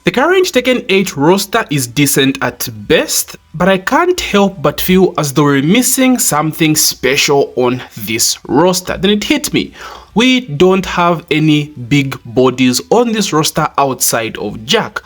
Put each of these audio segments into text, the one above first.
The current Tekken 8 roster is decent at best, but I can't help but feel as though we're missing something special on this roster. Then it hit me. We don't have any big bodies on this roster outside of Jack.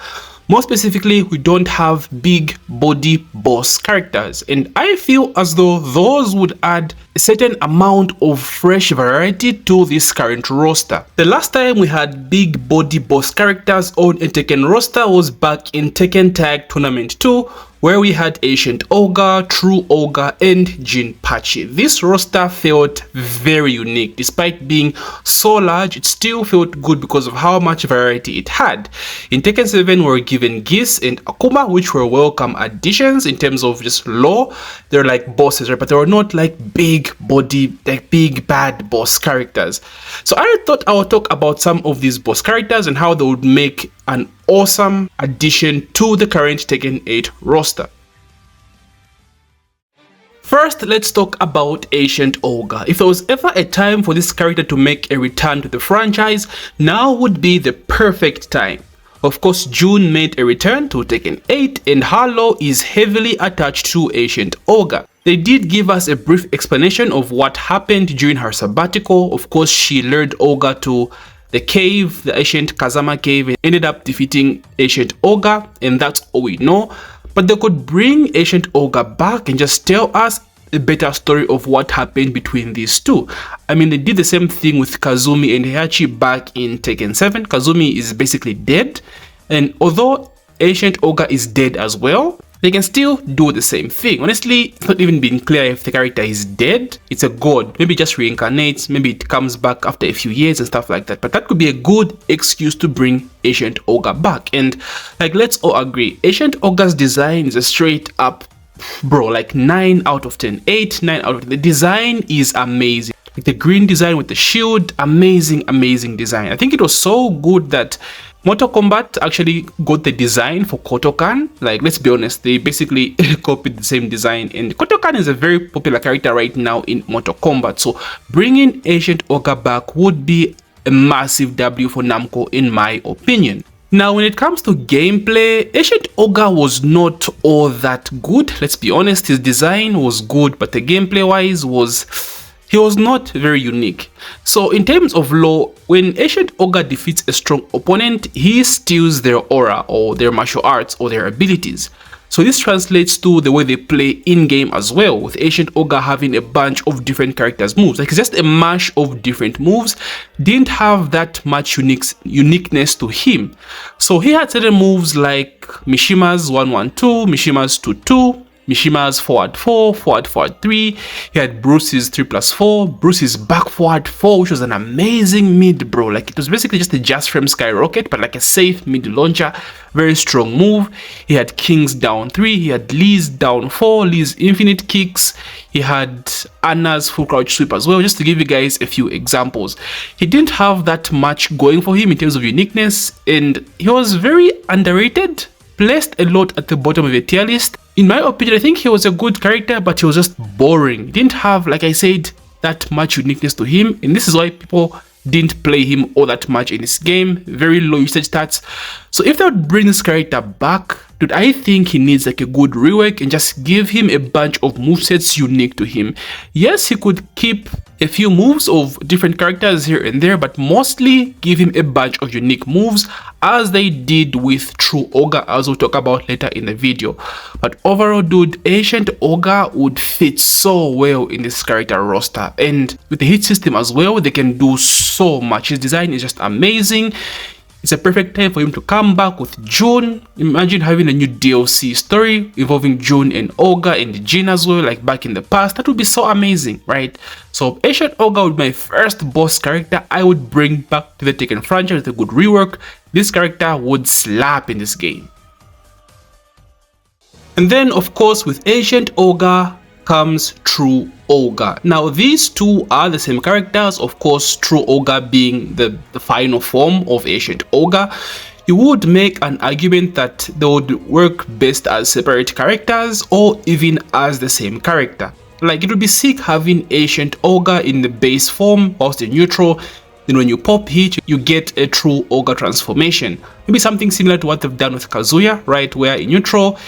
More specifically, we don't have big body boss characters, and I feel as though those would add a certain amount of fresh variety to this current roster. The last time we had big body boss characters on a Tekken roster was back in Tekken Tag Tournament 2, where we had Ancient Ogre, True Ogre, and Jinpachi. This roster felt very unique. Despite being so large, it still felt good because of how much variety it had. In Tekken 7, we were given Geese and Akuma, which were welcome additions in terms of just lore. They're like bosses, right? But they were not like big body, like big bad boss characters. So I thought I would talk about some of these boss characters and how they would make an awesome addition to the current Tekken 8 roster. First, let's talk about Ancient Ogre. If there was ever a time for this character to make a return to the franchise, now would be the perfect time. Of course, June made a return to Tekken 8 and her lore is heavily attached to Ancient Ogre. They did give us a brief explanation of what happened during her sabbatical. Of course, she lured Ogre to the cave, the ancient Kazama cave, and ended up defeating Ancient Ogre, and that's all we know. But they could bring Ancient Ogre back and just tell us a better story of what happened between these two. I mean, they did the same thing with Kazumi and Heihachi back in Tekken 7. Kazumi is basically dead, and although Ancient Ogre is dead as well, they can still do the same thing. Honestly, it's not even been clear if the character is dead. It's a god. Maybe it just reincarnates. Maybe it comes back after a few years and stuff like that. But that could be a good excuse to bring Ancient Ogre back. And like, let's all agree, Ancient Ogre's design is a straight up, bro, like 9 out of 10. 8, 9 out of 10. The design is amazing. Like the green design with the shield, amazing, amazing design. I think it was so good that Mortal Kombat actually got the design for Kotokan. Like, let's be honest, they basically copied the same design, and Kotokan is a very popular character right now in Mortal Kombat. So bringing Ancient Ogre back would be a massive W for Namco in my opinion. Now, when it comes to gameplay, Ancient Ogre was not all that good. Let's be honest, his design was good, but the gameplay wise he was not very unique. So in terms of lore, when Ancient Ogre defeats a strong opponent, he steals their aura or their martial arts or their abilities. So this translates to the way they play in-game as well, with Ancient Ogre having a bunch of different characters' moves. Like, it's just a mash of different moves, didn't have that much uniqueness to him. So he had certain moves like Mishima's 112, Mishima's 22, Mishima's forward 4, forward 3. He had Bruce's 3+4, Bruce's back forward 4, which was an amazing mid, bro. Like, it was basically just a just frame skyrocket, but like a safe mid launcher. Very strong move. He had King's down 3, he had Lee's down 4, Lee's infinite kicks. He had Anna's full crouch sweep as well, just to give you guys a few examples. He didn't have that much going for him in terms of uniqueness, and he was very underrated. Placed a lot at the bottom of the tier list. In my opinion, I think he was a good character, but he was just boring. He didn't have, like I said, that much uniqueness to him, and this is why people didn't play him all that much in this game. Very low usage stats. So if they would bring this character back, dude, I think he needs like a good rework and just give him a bunch of movesets unique to him. Yes, he could keep a few moves of different characters here and there, but mostly give him a bunch of unique moves, as they did with True Ogre, as we'll talk about later in the video. But overall, dude, Ancient Ogre would fit so well in this character roster, and with the hit system as well, they can do so much. His design is just amazing. It's a perfect time for him to come back with June. Imagine having a new DLC story involving June and Ogre and Jin as well, like back in the past. That would be so amazing, right? So Ancient Ogre would be my first boss character I would bring back to the Tekken franchise with a good rework. This character would slap in this game. And then, of course, with Ancient Ogre comes True Ogre. Now, these two are the same characters, of course, True Ogre being the final form of Ancient Ogre. You would make an argument that they would work best as separate characters or even as the same character. Like, it would be sick having Ancient Ogre in the base form whilst in neutral, then when you pop hit, you get a true ogre transformation. Maybe something similar to what they've done with Kazuya, right, where in neutral,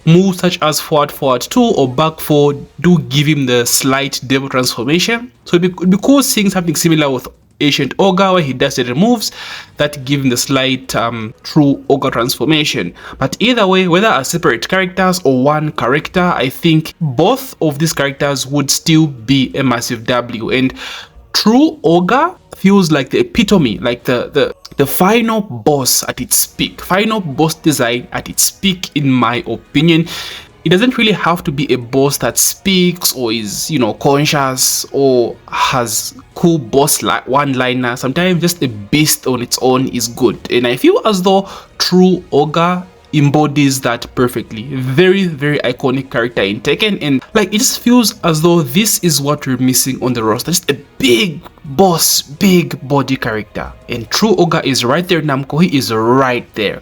moves such as forward 2 or back 4 do give him the slight devil transformation. So it'd be cool seeing something similar with Ancient Ogre, where he does certain moves that give him the slight true ogre transformation. But either way, whether as separate characters or one character, I think both of these characters would still be a massive W. And true ogre feels like the epitome, like the final boss at its peak, final boss design at its peak, in my opinion. It doesn't really have to be a boss that speaks or is, conscious or has cool boss one-liner. Sometimes just a beast on its own is good, and I feel as though true ogre embodies that perfectly. Very, very iconic character in Tekken, and like it just feels as though this is what we're missing on the roster. Just a big boss, big body character, and true ogre is right there. Namco, he is right there.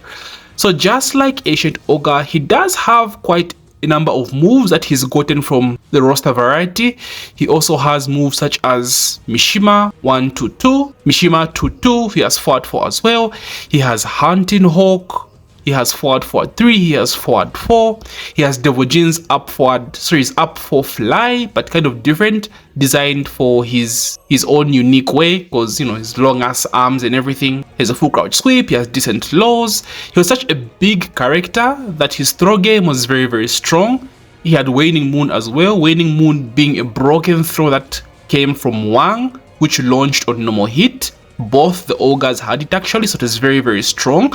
So just like Ancient Ogre, he does have quite a number of moves that he's gotten from the roster variety. He also has moves such as Mishima 1-2, Mishima 2-2, he has forward 4 as well. He has Hunting Hawk, he has forward 3, he has forward 4, he has Devil Jin's up 4 fly, but kind of different, designed for his own unique way, because his long ass arms and everything. He has a full crouch sweep, he has decent lows. He was such a big character that his throw game was very, very strong. He had Waning Moon as well, Waning Moon being a broken throw that came from Wang, which launched on normal hit. Both the ogres had it actually, so it was very, very strong.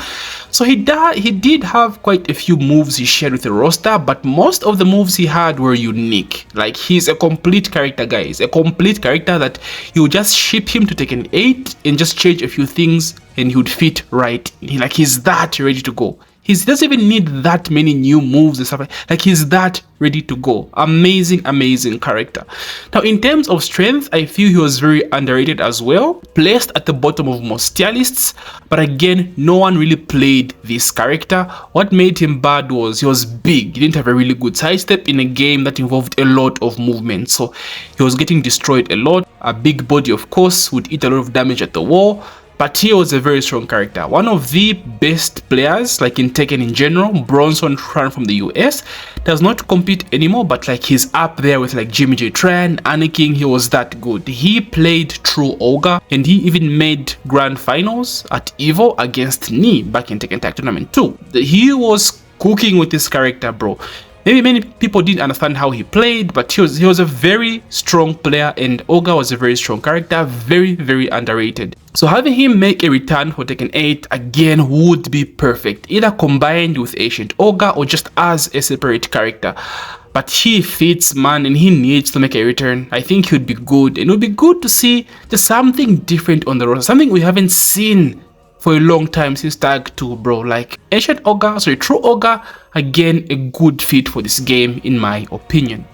So he did have quite a few moves he shared with the roster, but most of the moves he had were unique. Like, he's a complete character, guys, a complete character that you would just ship him to Tekken 8 and just change a few things and he would fit right. He's that ready to go. He doesn't even need that many new moves and stuff like he's that ready to go. Amazing, amazing character. Now, in terms of strength, I feel he was very underrated as well. Placed at the bottom of most tier lists, but again, no one really played this character. What made him bad was he was big. He didn't have a really good sidestep in a game that involved a lot of movement, so he was getting destroyed a lot. A big body, of course, would eat a lot of damage at the wall. But he was a very strong character. One of the best players, like in Tekken in general. Bronson Tran from the US does not compete anymore, but like he's up there with like Jimmy J Tran, Anakin. He was that good. He played true ogre, and he even made grand finals at EVO against Ni back in Tekken Tag Tournament 2. He was cooking with this character, bro. Maybe many people didn't understand how he played, but he was a very strong player, and Ogre was a very strong character, very, very underrated. So having him make a return for Tekken 8 again would be perfect, either combined with Ancient Ogre or just as a separate character. But he fits, man, and he needs to make a return. I think he would be good, and it would be good to see just something different on the roster, something we haven't seen for a long time since Tag 2, bro. Like Ancient Ogre, sorry, True Ogre, again a good fit for this game in my opinion.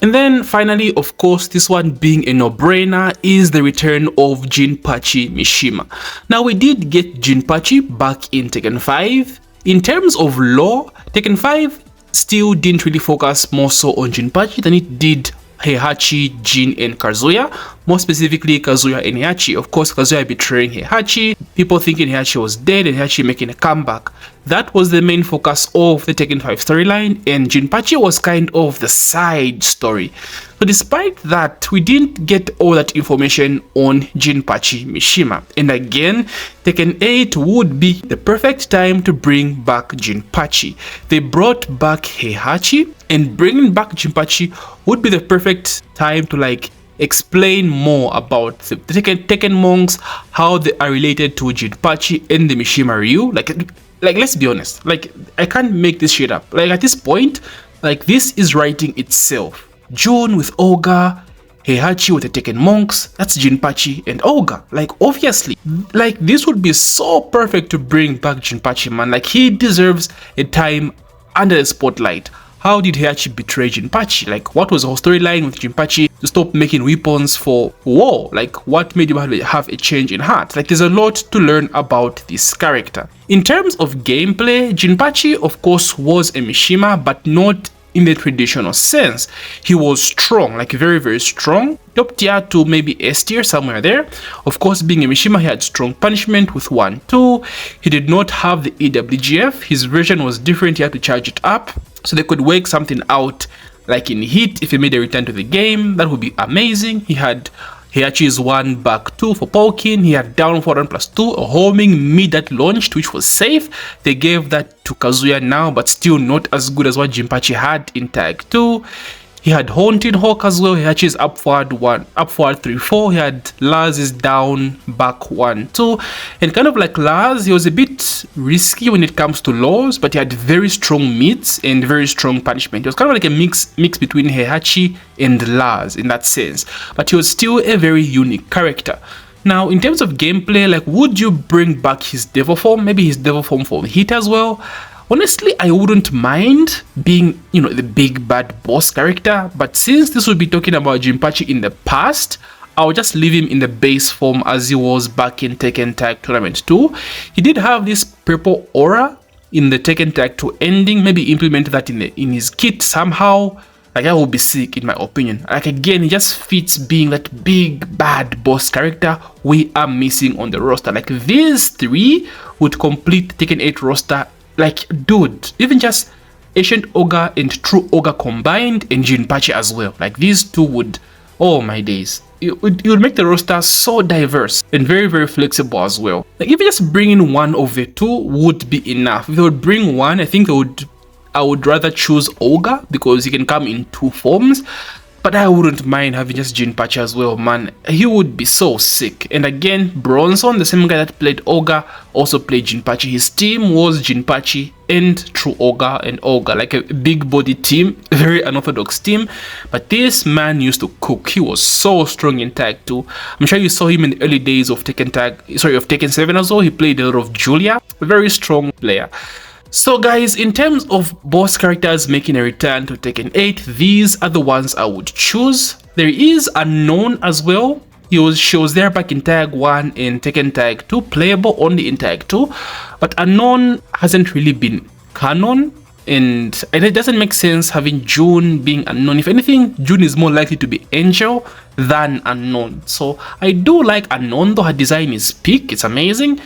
And then finally, of course, this one being a no-brainer is the return of Jinpachi Mishima. Now, we did get Jinpachi back in Tekken 5. In terms of lore, Tekken 5 still didn't really focus more so on Jinpachi than it did Heihachi, Jin, and Kazuya. More specifically, Kazuya and Heihachi. Of course, Kazuya betraying Heihachi, people thinking Heihachi was dead and Heihachi making a comeback. That was the main focus of the Tekken 5 storyline, and Jinpachi was kind of the side story. So despite that, we didn't get all that information on Jinpachi Mishima. And again, Tekken 8 would be the perfect time to bring back Jinpachi. They brought back Heihachi, and bringing back Jinpachi would be the perfect time to like explain more about the Tekken monks, how they are related to Jinpachi and the Mishima Ryu. Like let's be honest, like I can't make this shit up. Like at this point, like this is writing itself. Jun with Ogre, Heihachi with the Tekken monks, that's Jinpachi and Ogre. Like obviously, like this would be so perfect to bring back Jinpachi, man. Like he deserves a time under the spotlight. How did Heihachi betray Jinpachi? Like, what was the whole storyline with Jinpachi to stop making weapons for war? Like, what made him have a change in heart? Like, there's a lot to learn about this character. In terms of gameplay, Jinpachi, of course, was a Mishima, but not in the traditional sense. He was strong, like very, very strong. Top tier to maybe S tier, somewhere there. Of course, being a Mishima, he had strong punishment with 1-2. He did not have the EWGF. His version was different. He had to charge it up. So they could work something out, like in Heat, if he made a return to the game. That would be amazing. He had Heihachi's 1 back 2 for Pokin. He had down forward plus 2, a homing mid that launched, which was safe. They gave that to Kazuya now, but still not as good as what Jinpachi had in Tag 2. He had Haunted Hawk as well. Heihachi's up forward 3-4. He had Laz's down back 1-2. And kind of like Laz, he was a bit risky when it comes to laws, but he had very strong mids and very strong punishment. It was kind of like a mix between Heihachi and Laz in that sense. But he was still a very unique character. Now, in terms of gameplay, like, would you bring back his devil form? Maybe his devil form for Heat as well? Honestly, I wouldn't mind being, the big bad boss character, but since this would be talking about Jinpachi in the past, I'll just leave him in the base form as he was back in Tekken Tag Tournament 2. He did have this purple aura in the Tekken Tag 2 ending. Maybe implement that in his kit somehow. Like, that would be sick in my opinion. Like, again, he just fits being that big bad boss character we are missing on the roster. Like, these three would complete Tekken 8 roster. Like, dude, even just Ancient Ogre and True Ogre combined, and Jinpachi as well. Like, these two would, oh my days, it would make the roster so diverse and very, very flexible as well. Like, even just bringing one of the two would be enough. If they would bring one, I think I would rather choose Ogre because he can come in 2 forms. But I wouldn't mind having just Jinpachi as well, man. He would be so sick. And again, Bronson, the same guy that played Ogre, also played Jinpachi. His team was Jinpachi and True Ogre and Ogre, like a big body team, a very unorthodox team. But this man used to cook. He was so strong in Tag 2. I'm sure you saw him in the early days of Tekken 7 as well. He played a lot of Julia, a very strong player. So guys, in terms of boss characters making a return to Tekken 8, these are the ones I would choose. There is Unknown as well. She was there back in Tag 1 and Tekken Tag 2, playable only in Tag 2. But Unknown hasn't really been canon, and it doesn't make sense having June being Unknown. If anything, June is more likely to be Angel than Unknown. So I do like Unknown, though her design is peak, it's amazing.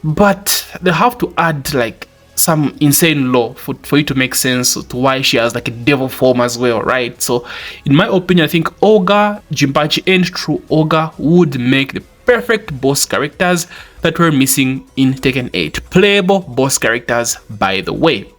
But they have to add like some insane law for it to make sense to why she has like a devil form as well, right? So in my opinion, I think Ogre, Jinpachi and True Ogre would make the perfect boss characters that were missing in Tekken 8. Playable boss characters, by the way.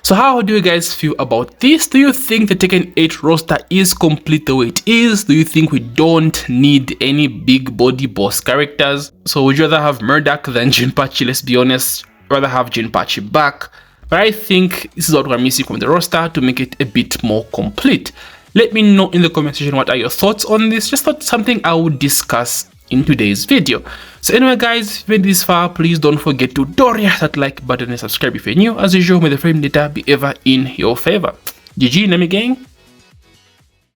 So how do you guys feel about this? Do you think the Tekken 8 roster is complete the way it is? Do you think we don't need any big body boss characters? So would you rather have MEDIOCRE than Jinpachi? Let's be honest, rather have Jinpachi back. But I think this is what we're missing from the roster to make it a bit more complete. Let me know in the comment section what are your thoughts on this. Just thought something I would discuss in today's video. So anyway guys, if you made this far, please don't forget to hit that like button and subscribe if you're new. As usual, may the frame data be ever in your favor. GG, Nami gang.